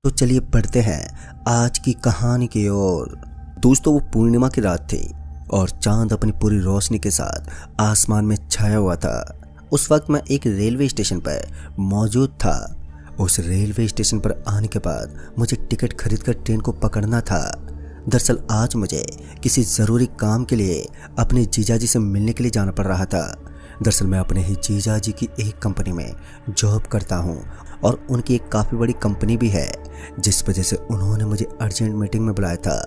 तो चलिए बढ़ते हैं आज की कहानी की ओर। दोस्तों, वो पूर्णिमा की रात थी और चांद अपनी पूरी रोशनी के साथ आसमान में छाया हुआ था। उस वक्त मैं एक रेलवे स्टेशन पर मौजूद था। उस रेलवे स्टेशन पर आने के बाद मुझे टिकट खरीदकर ट्रेन को पकड़ना था। दरअसल आज मुझे किसी ज़रूरी काम के लिए अपने जीजाजी से मिलने के लिए जाना पड़ रहा था। दरअसल मैं अपने ही जीजाजी की एक कंपनी में जॉब करता हूँ और उनकी एक काफ़ी बड़ी कंपनी भी है, जिस वजह से उन्होंने मुझे अर्जेंट मीटिंग में बुलाया था।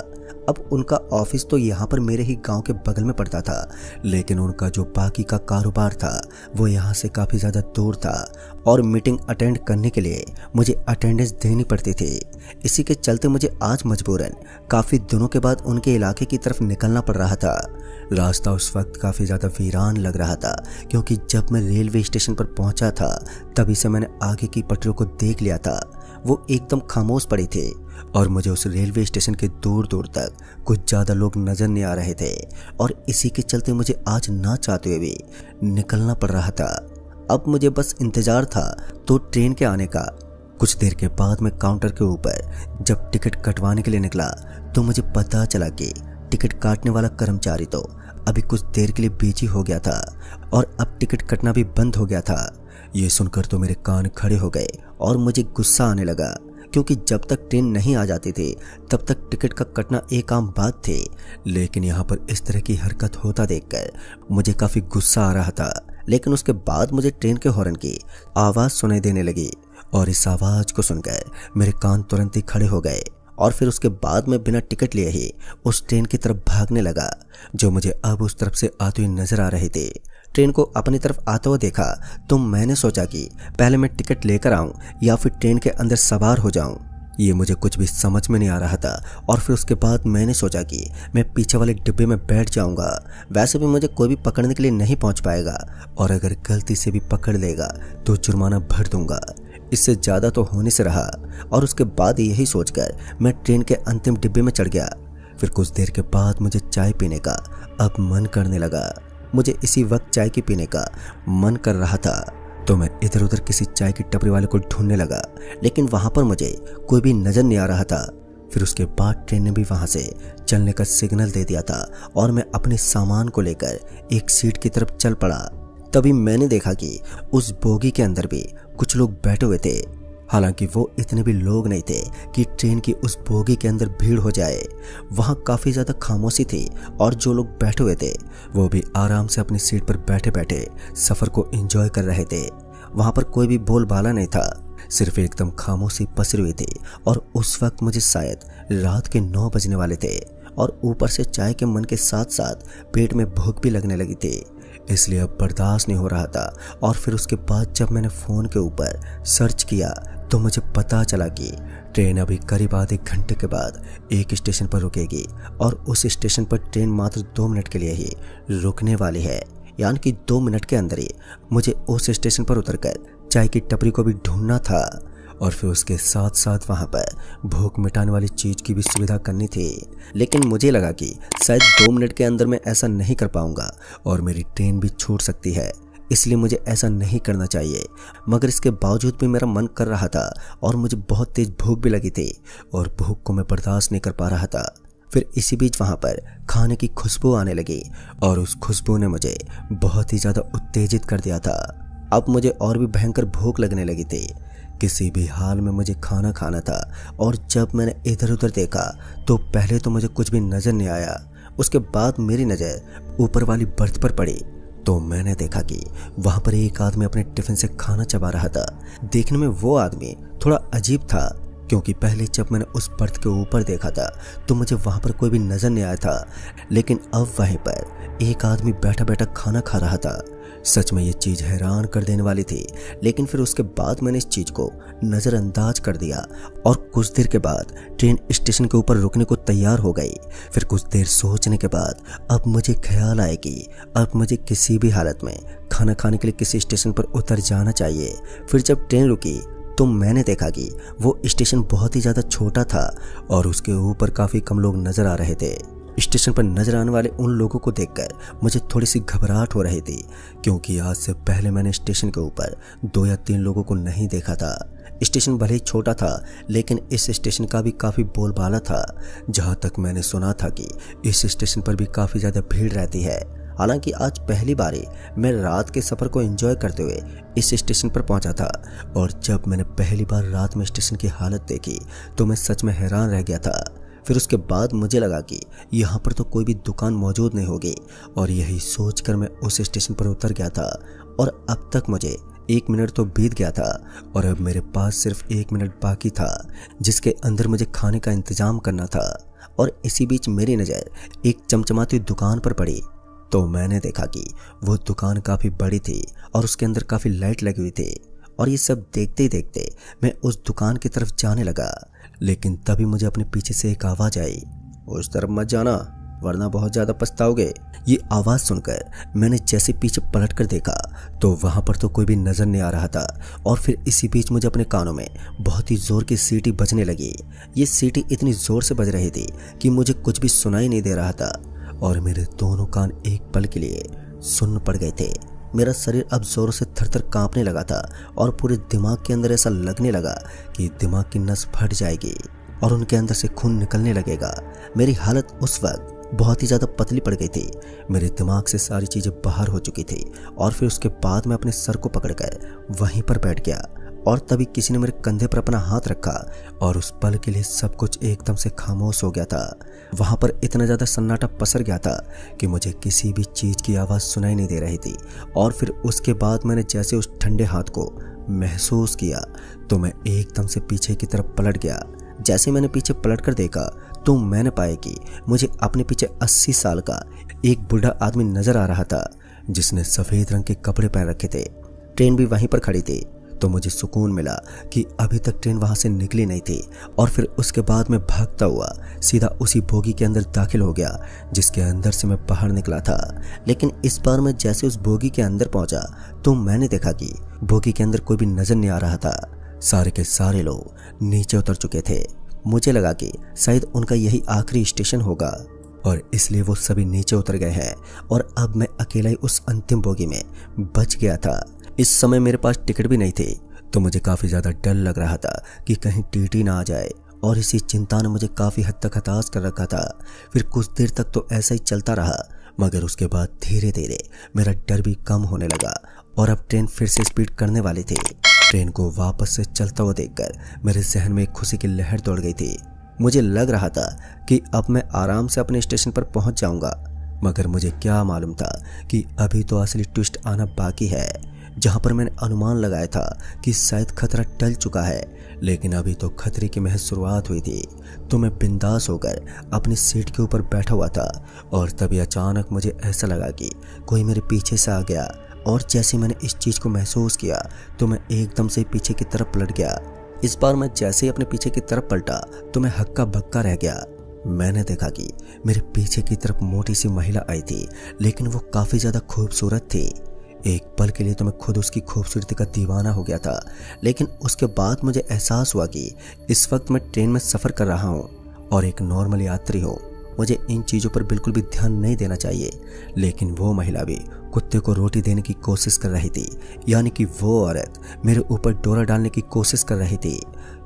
अब उनका ऑफिस तो यहाँ पर मेरे ही गांव के बगल में पड़ता था, लेकिन उनका जो बाकी का कारोबार था वो यहाँ से काफ़ी ज़्यादा दूर था और मीटिंग अटेंड करने के लिए मुझे अटेंडेंस देनी पड़ती थी। इसी के चलते मुझे आज मजबूरन काफ़ी दिनों के बाद उनके इलाके की तरफ निकलना पड़ रहा था। रास्ता उस वक्त काफ़ी ज़्यादा वीरान लग रहा था, क्योंकि जब मैं रेलवे स्टेशन पर पहुंचा था तभी से मैंने आगे की पटरियों को देख लिया था। वो एकदम खामोश पड़ी थी और मुझे उस रेलवे स्टेशन के दूर दूर तक कुछ ज़्यादा लोग नज़र नहीं आ रहे थे और इसी के चलते मुझे आज ना चाहते हुए भी निकलना पड़ रहा था। अब मुझे बस इंतज़ार था तो ट्रेन के आने का। कुछ देर के बाद मैं काउंटर के ऊपर जब टिकट कटवाने के लिए निकला तो मुझे पता चला कि टिकट काटने वाला कर्मचारी तो अभी कुछ देर के लिए बिजी हो गया था और अब टिकट कटना भी बंद हो गया था। ये सुनकर तो मेरे कान खड़े हो गए और मुझे गुस्सा आने लगा, क्योंकि जब तक ट्रेन नहीं आ जाती थी तब तक टिकट का कटना एक आम बात थी। लेकिन यहाँ पर इस तरह की हरकत होता देखकर मुझे काफ़ी गुस्सा आ रहा था। लेकिन उसके बाद मुझे ट्रेन के हॉर्न की आवाज़ सुनाई देने लगी और इस आवाज़ को सुनकर मेरे कान तुरंत ही खड़े हो गए और फिर उसके बाद मैं बिना टिकट लिए ही उस ट्रेन की तरफ भागने लगा, जो मुझे अब उस तरफ से आती हुई नजर आ रही थी। ट्रेन को अपनी तरफ आता हुआ देखा तो मैंने सोचा कि पहले मैं टिकट लेकर आऊं या फिर ट्रेन के अंदर सवार हो जाऊं। ये मुझे कुछ भी समझ में नहीं आ रहा था और फिर उसके बाद मैंने सोचा कि मैं पीछे वाले डिब्बे में बैठ जाऊंगा। वैसे भी मुझे कोई भी पकड़ने के लिए नहीं पहुंच पाएगा और अगर गलती से भी पकड़ लेगा तो जुर्माना भर दूंगा। इससे ज़्यादा तो होने से रहा और उसके बाद यही सोचकर मैं ट्रेन के अंतिम डिब्बे में चढ़ गया। फिर कुछ देर के बाद मुझे चाय पीने का अब मन करने लगा। मुझे इसी वक्त चाय के पीने का मन कर रहा था तो मैं इधर उधर किसी चाय की टपरी वाले को ढूंढने लगा, लेकिन वहां पर मुझे कोई भी नजर नहीं आ रहा था। फिर उसके बाद ट्रेन ने भी वहां से चलने का सिग्नल दे दिया था और मैं अपने सामान को लेकर एक सीट की तरफ चल पड़ा। तभी मैंने देखा कि उस बोगी के अंदर भी कुछ लोग बैठे हुए थे। हालांकि वो इतने भी लोग नहीं थे कि ट्रेन की उस बोगी के अंदर भीड़ हो जाए। वहाँ काफ़ी ज़्यादा खामोशी थी और जो लोग बैठे हुए थे वो भी आराम से अपनी सीट पर बैठे बैठे सफ़र को एंजॉय कर रहे थे। वहाँ पर कोई भी बोलबाला नहीं था, सिर्फ एकदम खामोशी पसरी हुई थी और उस वक्त मुझे शायद रात के 9 बजने वाले थे और ऊपर से चाय के मन के साथ साथ पेट में भूख भी लगने लगी थी, इसलिए अब बर्दाश्त नहीं हो रहा था। और फिर उसके बाद जब मैंने फ़ोन के ऊपर सर्च किया तो मुझे पता चला कि ट्रेन अभी करीब आधे घंटे के बाद एक स्टेशन पर रुकेगी और उस स्टेशन पर ट्रेन मात्र 2 मिनट के लिए ही रुकने वाली है। यानी कि 2 मिनट के अंदर ही मुझे उस स्टेशन पर उतरकर चाय की टपरी को भी ढूंढना था और फिर उसके साथ साथ वहाँ पर भूख मिटाने वाली चीज़ की भी सुविधा करनी थी। लेकिन मुझे लगा कि शायद 2 मिनट के अंदर मैं ऐसा नहीं कर पाऊँगा और मेरी ट्रेन भी छूट सकती है, इसलिए मुझे ऐसा नहीं करना चाहिए। मगर इसके बावजूद भी मेरा मन कर रहा था और मुझे बहुत तेज़ भूख भी लगी थी और भूख को मैं बर्दाश्त नहीं कर पा रहा था। फिर इसी बीच वहाँ पर खाने की खुशबू आने लगी और उस खुशबू ने मुझे बहुत ही ज़्यादा उत्तेजित कर दिया था। अब मुझे और भी भयंकर भूख लगने लगी थी। किसी भी हाल में मुझे खाना खाना था और जब मैंने इधर उधर देखा तो पहले तो मुझे कुछ भी नज़र नहीं आया। उसके बाद मेरी नज़र ऊपर वाली बर्थ पर पड़ी तो मैंने देखा कि वहाँ पर एक आदमी अपने टिफ़िन से खाना चबा रहा था। देखने में वो आदमी थोड़ा अजीब था, क्योंकि पहले जब मैंने उस बर्थ के ऊपर देखा था तो मुझे वहाँ पर कोई भी नज़र नहीं आया था, लेकिन अब वहीं पर एक आदमी बैठा बैठा खाना खा रहा था। सच में ये चीज़ हैरान कर देने वाली थी, लेकिन फिर उसके बाद मैंने इस चीज़ को नज़रअंदाज कर दिया और कुछ देर के बाद ट्रेन स्टेशन के ऊपर रुकने को तैयार हो गई। फिर कुछ देर सोचने के बाद अब मुझे ख्याल आया कि अब मुझे किसी भी हालत में खाना खाने के लिए किसी स्टेशन पर उतर जाना चाहिए। फिर जब ट्रेन रुकी तो मैंने देखा कि वो स्टेशन बहुत ही ज़्यादा छोटा था और उसके ऊपर काफ़ी कम लोग नज़र आ रहे थे। स्टेशन पर नजर आने वाले उन लोगों को देखकर मुझे थोड़ी सी घबराहट हो रही थी, क्योंकि आज से पहले मैंने स्टेशन के ऊपर 2 या 3 लोगों को नहीं देखा था। स्टेशन भले ही छोटा था, लेकिन इस स्टेशन का भी काफ़ी बोलबाला था। जहाँ तक मैंने सुना था कि इस स्टेशन पर भी काफ़ी ज़्यादा भीड़ रहती है। हालांकि आज पहली बार मैं रात के सफ़र को एंजॉय करते हुए इस स्टेशन पर पहुंचा था, और जब मैंने पहली बार रात में स्टेशन की हालत देखी तो मैं सच में हैरान रह गया था। फिर उसके बाद मुझे लगा कि यहाँ पर तो कोई भी दुकान मौजूद नहीं होगी, और यही सोचकर मैं उस स्टेशन पर उतर गया था। और अब तक मुझे 1 मिनट तो बीत गया था, और अब मेरे पास सिर्फ 1 मिनट बाकी था, जिसके अंदर मुझे खाने का इंतजाम करना था। और इसी बीच मेरी नज़र एक चमचमाती दुकान पर पड़ी, तो मैंने देखा कि वो दुकान काफ़ी बड़ी थी और उसके अंदर काफ़ी लाइट लगी हुई थी। और ये सब देखते ही देखते मैं उस दुकान की तरफ जाने लगा, लेकिन तभी मुझे अपने पीछे से एक आवाज़ आई, उस तरफ मत जाना वरना बहुत ज़्यादा पछताओगे। ये आवाज़ सुनकर मैंने जैसे पीछे पलट कर देखा तो वहाँ पर तो कोई भी नज़र नहीं आ रहा था। और फिर इसी बीच मुझे अपने कानों में बहुत ही ज़ोर की सीटी बजने लगी। ये सीटी इतनी ज़ोर से बज रही थी कि मुझे कुछ भी सुनाई नहीं दे रहा था, और मेरे दोनों कान एक पल के लिए सुन्न पड़ गए थे। मेरा शरीर अब जोरों से थरथर कांपने लगा था, और पूरे दिमाग के अंदर ऐसा लगने लगा कि दिमाग की नस फट जाएगी और उनके अंदर से खून निकलने लगेगा। मेरी हालत उस वक्त बहुत ही ज़्यादा पतली पड़ गई थी। मेरे दिमाग से सारी चीज़ें बाहर हो चुकी थी। और फिर उसके बाद मैं अपने सर को पकड़कर वहीं पर बैठ गया, और तभी किसी ने मेरे कंधे पर अपना हाथ रखा, और उस पल के लिए सब कुछ एकदम से खामोश हो गया था। वहाँ पर इतना ज़्यादा सन्नाटा पसर गया था कि मुझे किसी भी चीज़ की आवाज़ सुनाई नहीं दे रही थी। और फिर उसके बाद मैंने जैसे उस ठंडे हाथ को महसूस किया तो मैं एकदम से पीछे की तरफ पलट गया। जैसे मैंने पीछे पलट कर देखा तो मैंने पाया कि मुझे अपने पीछे 80 साल का एक बूढ़ा आदमी नजर आ रहा था, जिसने सफ़ेद रंग के कपड़े पहन रखे थे। ट्रेन भी वहीं पर खड़ी थी, तो मुझे सुकून मिला कि अभी तक ट्रेन वहां से निकली नहीं थी। और फिर उसके बाद मैं भागता हुआ सीधा उसी बोगी के अंदर दाखिल हो गया जिसके अंदर से मैं बाहर निकला था। लेकिन इस बार मैं जैसे उस बोगी के अंदर पहुंचा तो मैंने देखा कि बोगी के अंदर कोई भी नजर नहीं आ रहा था। सारे के सारे लोग नीचे उतर चुके थे। मुझे लगा कि शायद उनका यही आखिरी स्टेशन होगा, और इसलिए वो सभी नीचे उतर गए हैं, और अब मैं अकेला ही उस अंतिम बोगी में बच गया था। इस समय मेरे पास टिकट भी नहीं थी, तो मुझे काफ़ी ज़्यादा डर लग रहा था कि कहीं टीटी ना आ जाए, और इसी चिंता ने मुझे काफ़ी हद तक हताश कर रखा था। फिर कुछ देर तक तो ऐसा ही चलता रहा, मगर उसके बाद धीरे धीरे मेरा डर भी कम होने लगा, और अब ट्रेन फिर से स्पीड करने वाली थी। ट्रेन को वापस से चलता हुआ देखकर मेरे जहन में एक खुशी की लहर दौड़ गई थी। मुझे लग रहा था कि अब मैं आराम से अपने स्टेशन पर पहुंच जाऊंगा, मगर मुझे क्या मालूम था कि अभी तो असली ट्विस्ट आना बाकी है। जहां पर मैंने अनुमान लगाया था कि शायद खतरा टल चुका है, लेकिन अभी तो खतरे की महज शुरुआत हुई थी। तो मैं बिंदास होकर अपनी सीट के ऊपर बैठा हुआ था, और तभी अचानक मुझे ऐसा लगा कि कोई मेरे पीछे से आ गया। और जैसे मैंने इस चीज़ को महसूस किया तो मैं एकदम से पीछे की तरफ पलट गया। इस बार मैं जैसे ही अपने पीछे की तरफ पलटा तो मैं हक्का बक्का रह गया। मैंने देखा कि मेरे पीछे की तरफ मोटी सी महिला आई थी, लेकिन वो काफ़ी ज़्यादा खूबसूरत थी। एक पल के लिए तो मैं खुद उसकी खूबसूरती का दीवाना हो गया था, लेकिन उसके बाद मुझे एहसास हुआ कि इस वक्त मैं ट्रेन में सफ़र कर रहा हूँ और एक नॉर्मल यात्री हूँ। मुझे इन चीज़ों पर बिल्कुल भी ध्यान नहीं देना चाहिए, लेकिन वो महिला भी कुत्ते को रोटी देने की कोशिश कर रही थी। यानी कि वो औरत मेरे ऊपर डोरा डालने की कोशिश कर रही थी,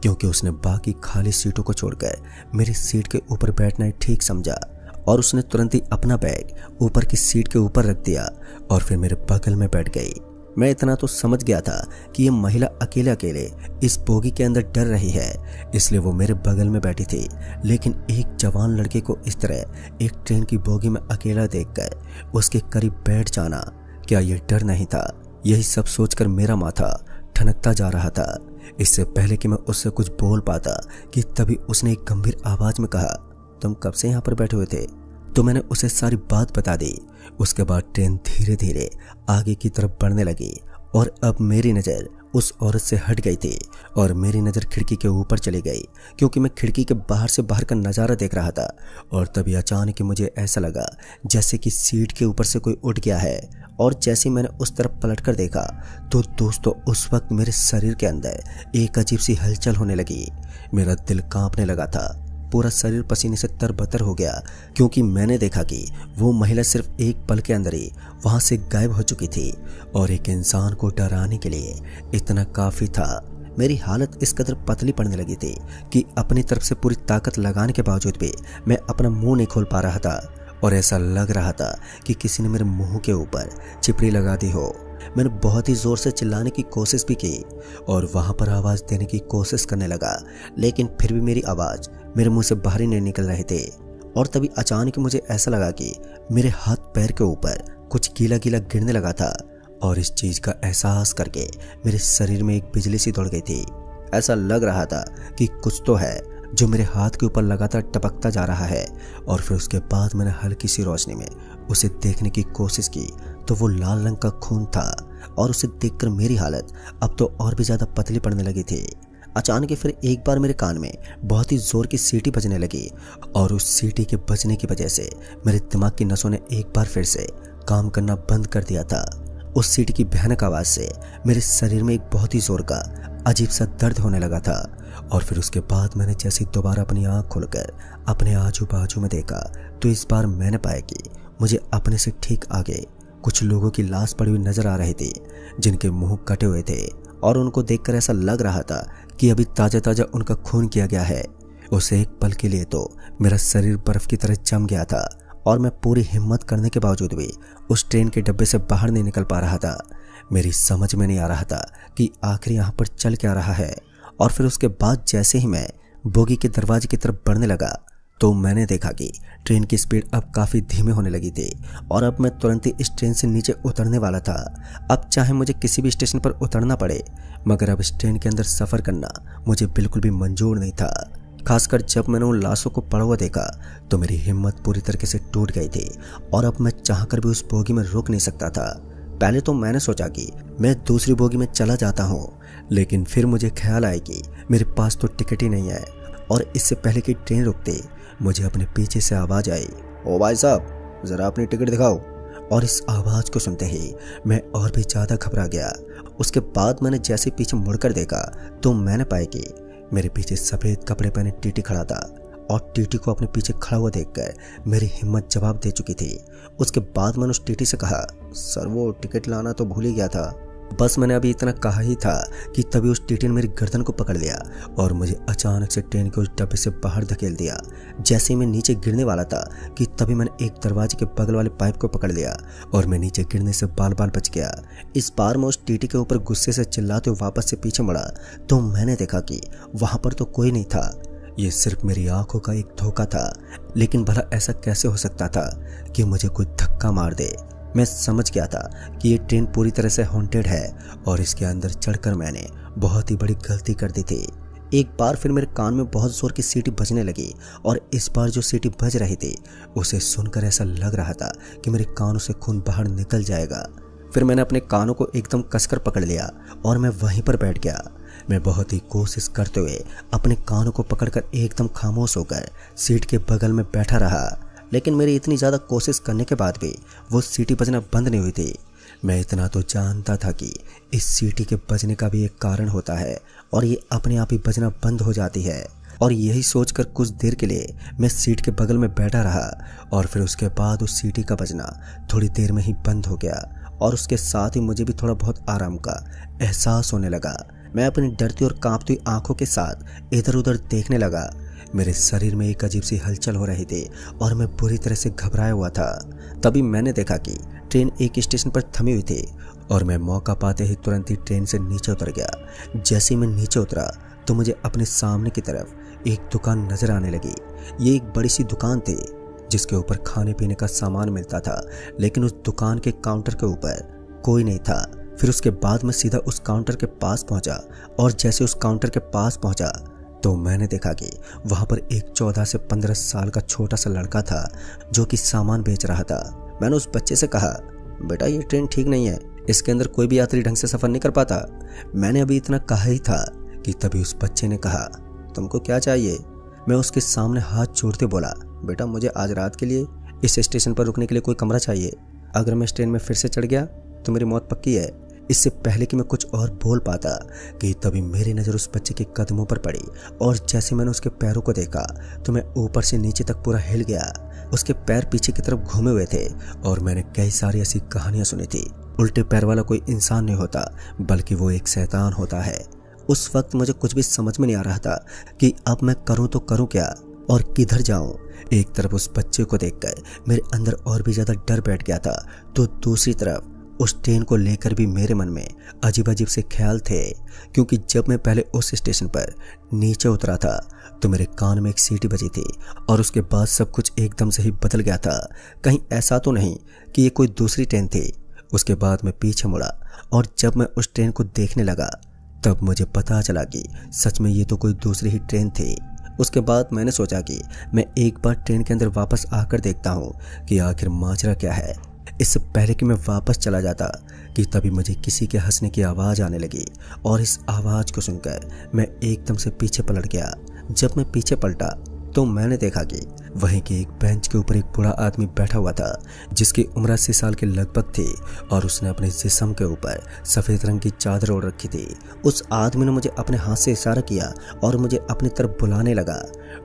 क्योंकि उसने बाकी खाली सीटों को छोड़कर मेरी सीट के ऊपर बैठना ही ठीक समझा, और उसने तुरंत ही अपना बैग ऊपर की सीट के ऊपर रख दिया और फिर मेरे बगल में बैठ गई। मैं इतना तो समझ गया था कि ये महिला अकेले अकेले इस बोगी के अंदर डर रही है, इसलिए वो मेरे बगल में बैठी थी। लेकिन एक जवान लड़के को इस तरह एक ट्रेन की बोगी में अकेला देखकर उसके करीब बैठ जाना, क्या ये डर नहीं था? यही सब सोचकर मेरा माथा ठनकता जा रहा था। इससे पहले कि मैं उससे कुछ बोल पाता कि तभी उसने एक गंभीर आवाज में कहा, तुम कब से यहाँ पर बैठे हुए थे? तो मैंने उसे सारी बात बता दी। उसके बाद ट्रेन धीरे धीरे आगे की तरफ बढ़ने लगी, और अब मेरी नज़र उस औरत से हट गई थी और मेरी नज़र खिड़की के ऊपर चली गई, क्योंकि मैं खिड़की के बाहर से बाहर का नज़ारा देख रहा था। और तभी अचानक मुझे ऐसा लगा जैसे कि सीट के ऊपर से कोई उठ गया है, और जैसे मैंने उस तरफ पलटकर देखा तो दोस्तों उस वक्त मेरे शरीर के अंदर एक अजीब सी हलचल होने लगी। मेरा दिल कांपने लगा था, पूरा शरीर पसीने से तरबतर हो गया, क्योंकि मैंने देखा कि वो महिला सिर्फ एक पल के अंदर ही वहां से गायब हो चुकी थी, और एक इंसान को डराने के लिए इतना काफी था। मेरी हालत इस कदर पतली पड़ने लगी थी कि अपनी तरफ से पूरी ताकत लगाने के बावजूद भी मैं अपना मुंह नहीं खोल पा रहा था और ऐसा लग रहा था कि किसी ने मेरे मुंह के ऊपर चिपड़ी लगा दी हो। मैंने बहुत ही जोर से चिल्लाने की कोशिश भी की और वहां पर आवाज देने की कोशिश करने लगा, लेकिन फिर भी मेरी आवाज मेरे मुंह से बाहर ही नहीं निकल रहे थे। और तभी अचानक मुझे ऐसा लगा कि मेरे हाथ पैर के ऊपर कुछ गीला गीला गिरने लगा था और इस चीज का एहसास करके मेरे शरीर में एक बिजली सी दौड़ गई थी। ऐसा लग रहा था कि कुछ तो है जो मेरे हाथ के ऊपर लगातार टपकता जा रहा है। और फिर उसके बाद मैंने हल्की सी रोशनी में उसे देखने की कोशिश की तो वो लाल रंग का खून था और उसे देखकर मेरी हालत अब तो और भी ज्यादा पतली पड़ने लगी थी। अचानक फिर एक बार मेरे कान में बहुत ही जोर की सीटी बजने लगी और उस सीटी के बजने की वजह से मेरे दिमाग की नसों ने एक बार फिर से काम करना बंद कर दिया था। उस सीटी की भयानक आवाज से मेरे शरीर में एक बहुत ही जोर का अजीब सा दर्द होने लगा था। और फिर उसके बाद मैंने जैसे दोबारा अपनी आंख खोलकर अपने आजू बाजू में देखा तो इस बार मैंने पाया कि मुझे अपने से ठीक आगे कुछ लोगों की लाश पड़ी हुई नजर आ रही थी जिनके मुंह कटे हुए थे और उनको देखकर ऐसा लग रहा था कि अभी ताजा ताजा उनका खून किया गया है। उस एक पल के लिए तो मेरा शरीर बर्फ की तरह जम गया था और मैं पूरी हिम्मत करने के बावजूद भी उस ट्रेन के डब्बे से बाहर नहीं निकल पा रहा था। मेरी समझ में नहीं आ रहा था कि आखिर यहाँ पर चल क्या रहा है। और फिर उसके बाद जैसे ही मैं बोगी के दरवाजे की तरफ बढ़ने लगा तो मैंने देखा कि ट्रेन की स्पीड अब काफ़ी धीमी होने लगी थी और अब मैं तुरंत ही इस ट्रेन से नीचे उतरने वाला था। अब चाहे मुझे किसी भी स्टेशन पर उतरना पड़े, मगर अब इस ट्रेन के अंदर सफ़र करना मुझे बिल्कुल भी मंजूर नहीं था। खासकर जब मैंने उन लाशों को पड़ा हुआ देखा तो मेरी हिम्मत पूरी तरीके से टूट गई थी और अब मैं चाहकर भी उस बोगी में रुक नहीं सकता था। पहले तो मैंने सोचा कि मैं दूसरी बोगी में चला जाता हूँ, लेकिन फिर मुझे ख्याल आया कि मेरे पास तो टिकट ही नहीं है। और इससे पहले कि ट्रेन रुकते मुझे अपने पीछे से आवाज़ आई, ओ भाई साहब ज़रा अपनी टिकट दिखाओ। और इस आवाज़ को सुनते ही मैं और भी ज़्यादा घबरा गया। उसके बाद मैंने जैसे पीछे मुड़कर देखा तो मैंने पाया कि मेरे पीछे सफ़ेद कपड़े पहने टीटी खड़ा था और टीटी को अपने पीछे खड़ा हुआ देखकर मेरी हिम्मत जवाब दे चुकी थी। उसके बाद मैंने उस टीटी से कहा, सर वो टिकट लाना तो भूल ही गया था। बस मैंने अभी इतना कहा ही था कि तभी उस टीटी ने मेरी गर्दन को पकड़ लिया और मुझे अचानक से ट्रेन के उस डब्बे से बाहर धकेल दिया। जैसे ही मैं नीचे गिरने वाला था कि तभी मैंने एक दरवाजे के बगल वाले पाइप को पकड़ लिया और मैं नीचे गिरने से बाल बाल बच गया। इस बार मैं उस टीटी के ऊपर गुस्से से चिल्लाते हुए वापस से पीछे मुड़ा तो मैंने देखा कि वहां पर तो कोई नहीं था। ये सिर्फ मेरी आंखों का एक धोखा था, लेकिन भला ऐसा कैसे हो सकता था कि मुझे कोई धक्का मार दे। मैं समझ गया था कि ये ट्रेन पूरी तरह से हॉन्टेड है और इसके अंदर चढ़कर मैंने बहुत ही बड़ी गलती कर दी थी। एक बार फिर मेरे कान में बहुत जोर की सीटी बजने लगी और इस बार जो सीटी बज रही थी उसे सुनकर ऐसा लग रहा था कि मेरे कानों से खून बाहर निकल जाएगा। फिर मैंने अपने कानों को एकदम कसकर पकड़ लिया और मैं वहीं पर बैठ गया। मैं बहुत ही कोशिश करते हुए अपने कानों को पकड़कर एकदम खामोश होकर सीट के बगल में बैठा रहा, लेकिन मेरी इतनी ज़्यादा कोशिश करने के बाद भी वो सीटी बजना बंद नहीं हुई थी। मैं इतना तो जानता था कि इस सीटी के बजने का भी एक कारण होता है और ये अपने आप ही बजना बंद हो जाती है। और यही सोचकर कुछ देर के लिए मैं सीट के बगल में बैठा रहा और फिर उसके बाद उस सीटी का बजना थोड़ी देर में ही बंद हो गया और उसके साथ ही मुझे भी थोड़ा बहुत आराम का एहसास होने लगा। मैं अपनी डरती और कांपती हुई आंखों के साथ इधर उधर देखने लगा। मेरे शरीर में एक अजीब सी हलचल हो रही थी और मैं बुरी तरह से घबराया हुआ था। तभी मैंने देखा कि ट्रेन एक स्टेशन पर थमी हुई थी और मैं मौका पाते ही तुरंत ही ट्रेन से नीचे उतर गया। जैसे ही मैं नीचे उतरा तो मुझे अपने सामने की तरफ एक दुकान नजर आने लगी। ये एक बड़ी सी दुकान थी जिसके ऊपर खाने पीने का सामान मिलता था, लेकिन उस दुकान के काउंटर के ऊपर कोई नहीं था। फिर उसके बाद मैं सीधा उस काउंटर के पास पहुंचा और जैसे उस काउंटर के पास पहुंचा तो मैंने देखा कि वहां पर एक 14 से 15 साल का छोटा सा लड़का था जो कि सामान बेच रहा था। मैंने उस बच्चे से कहा, बेटा ये ट्रेन ठीक नहीं है, इसके अंदर कोई भी यात्री ढंग से सफर नहीं कर पाता। मैंने अभी इतना कहा ही था कि तभी उस बच्चे ने कहा, तुमको क्या चाहिए? मैं उसके सामने हाथ जोड़ते बोला, बेटा मुझे आज रात के लिए इस स्टेशन पर रुकने के लिए कोई कमरा चाहिए। अगर मैं इस ट्रेन में फिर से चढ़ गया तो मेरी मौत पक्की है। इससे पहले कि मैं कुछ और बोल पाता कि तभी मेरी नज़र उस बच्चे के कदमों पर पड़ी और जैसे मैंने उसके पैरों को देखा तो मैं ऊपर से नीचे तक पूरा हिल गया। उसके पैर पीछे की तरफ घूमे हुए थे और मैंने कई सारी ऐसी कहानियां सुनी थी। उल्टे पैर वाला कोई इंसान नहीं होता बल्कि वो एक शैतान होता है। उस वक्त मुझे कुछ भी समझ में नहीं आ रहा था कि अब मैं करूं तो करूं क्या और किधर जाऊं। एक तरफ उस बच्चे को देखकर मेरे अंदर और भी ज्यादा डर बैठ गया था, तो दूसरी तरफ उस ट्रेन को लेकर भी मेरे मन में अजीब अजीब से ख्याल थे। क्योंकि जब मैं पहले उस स्टेशन पर नीचे उतरा था तो मेरे कान में एक सीटी बजी थी और उसके बाद सब कुछ एकदम से ही बदल गया था। कहीं ऐसा तो नहीं कि ये कोई दूसरी ट्रेन थी। उसके बाद मैं पीछे मुड़ा और जब मैं उस ट्रेन को देखने लगा तब मुझे पता चला कि सच में ये तो कोई दूसरी ही ट्रेन थी। उसके बाद मैंने सोचा कि मैं एक बार ट्रेन के अंदर वापस आकर देखता हूँ कि आखिर माजरा क्या है। इससे पहले कि मैं वापस चला जाता कि तभी मुझे किसी के हंसने की आवाज़ आने लगी और इस आवाज़ को सुनकर मैं एकदम से पीछे पलट गया। जब मैं पीछे पलटा तो मैंने देखा कि वहीं के एक बेंच के ऊपर एक बूढ़ा आदमी बैठा हुआ था जिसकी उम्र 80 साल के लगभग थी और उसने अपने जिस्म के ऊपर सफ़ेद रंग की चादर ओढ़ रखी थी। उस आदमी ने मुझे अपने हाथ से इशारा किया और मुझे अपनी तरफ बुलाने लगा।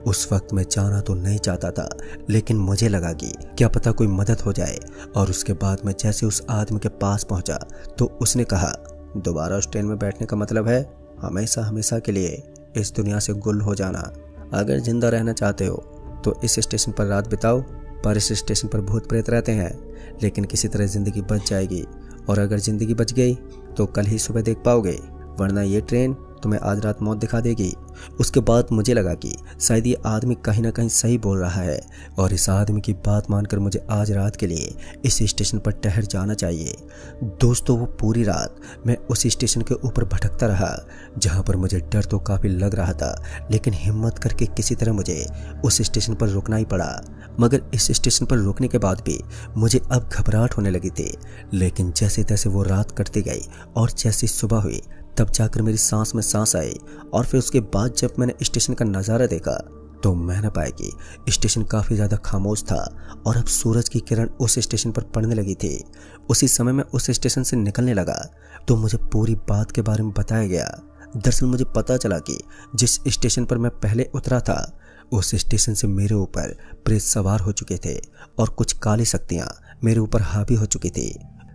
उस वक्त मैं जाना तो नहीं चाहता था, लेकिन मुझे लगा कि क्या पता कोई मदद हो जाए। और उसके बाद मैं जैसे उस आदमी के पास पहुंचा तो उसने कहा, दोबारा उस ट्रेन में बैठने का मतलब है हमेशा हमेशा के लिए इस दुनिया से गुल हो जाना। अगर जिंदा रहना चाहते हो तो इस स्टेशन पर रात बिताओ, पर इस स्टेशन पर भूत प्रेत रहते हैं, लेकिन किसी तरह ज़िंदगी बच जाएगी। और अगर ज़िंदगी बच गई तो कल ही सुबह देख पाओगे, वरना ये ट्रेन तुम्हें आज रात मौत दिखा देगी। उसके बाद मुझे लगा कि शायद ये आदमी कहीं ना कहीं सही बोल रहा है और इस आदमी की बात मानकर मुझे आज रात के लिए इस स्टेशन पर ठहर जाना चाहिए। दोस्तों, वो पूरी रात मैं उस स्टेशन के ऊपर भटकता रहा जहाँ पर मुझे डर तो काफ़ी लग रहा था, लेकिन हिम्मत करके किसी तरह मुझे उस स्टेशन पर रुकना ही पड़ा। मगर इस स्टेशन पर रुकने के बाद भी मुझे अब घबराहट होने लगी थी। लेकिन जैसे तैसे वो रात कटती गई और जैसी सुबह हुई तब जाकर मेरी सांस में सांस आई। और फिर उसके बाद जब मैंने स्टेशन का नज़ारा देखा तो मैंने पाया कि स्टेशन काफ़ी ज़्यादा खामोश था और अब सूरज की किरण उस स्टेशन पर पड़ने लगी थी। उसी समय मैं उस स्टेशन से निकलने लगा तो मुझे पूरी बात के बारे में बताया गया। दरअसल मुझे पता चला कि जिस स्टेशन पर मैं पहले उतरा था उस स्टेशन से मेरे ऊपर प्रेत सवार हो चुके थे और कुछ काली शक्तियाँ मेरे ऊपर हावी हो चुकी थी।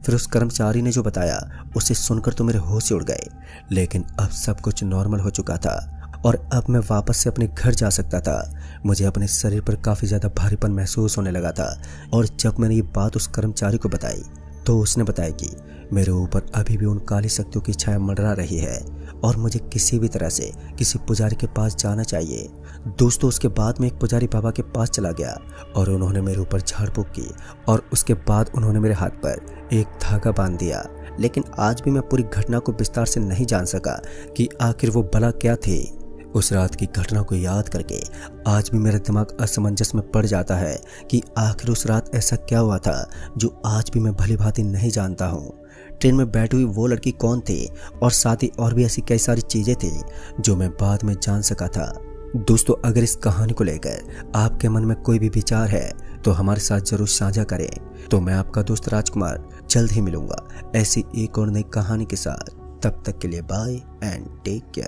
फिर उस कर्मचारी ने जो बताया उसे सुनकर तो मेरे होश उड़ गए, लेकिन अब सब कुछ नॉर्मल हो चुका था और अब मैं वापस से अपने घर जा सकता था। मुझे अपने शरीर पर काफ़ी ज़्यादा भारीपन महसूस होने लगा था और जब मैंने ये बात उस कर्मचारी को बताई तो उसने बताया कि मेरे ऊपर अभी भी उन काली शक्तियों की छाया मंडरा रही है और मुझे किसी भी तरह से किसी पुजारी के पास जाना चाहिए। दोस्तों, उसके बाद मैं एक पुजारी बाबा के पास चला गया और उन्होंने मेरे ऊपर झाड़ फूक की और उसके बाद उन्होंने मेरे हाथ पर एक धागा बांध दिया। लेकिन आज भी मैं पूरी घटना को विस्तार से नहीं जान सका कि आखिर वो भला क्या थी। उस रात की घटना को याद करके आज भी मेरा दिमाग असमंजस में पड़ जाता है कि आखिर उस रात ऐसा क्या हुआ था जो आज भी मैं भली भांति नहीं जानता हूँ। ट्रेन में बैठी हुई वो लड़की कौन थी और साथ ही और भी ऐसी कई सारी चीज़ें थी जो मैं बाद में जान सका था। दोस्तों, अगर इस कहानी को लेकर आपके मन में कोई भी विचार है तो हमारे साथ जरूर साझा करें। तो मैं आपका दोस्त राजकुमार जल्द ही मिलूंगा ऐसी एक और नई कहानी के साथ। तब तक के लिए बाय एंड टेक केयर।